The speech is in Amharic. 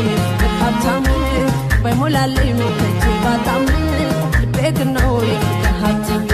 የፍቅር ሀብታም ባይሞላልኝ ከእጄ ባጣም ልቤ ግን ነው የፍቅር ሀብታም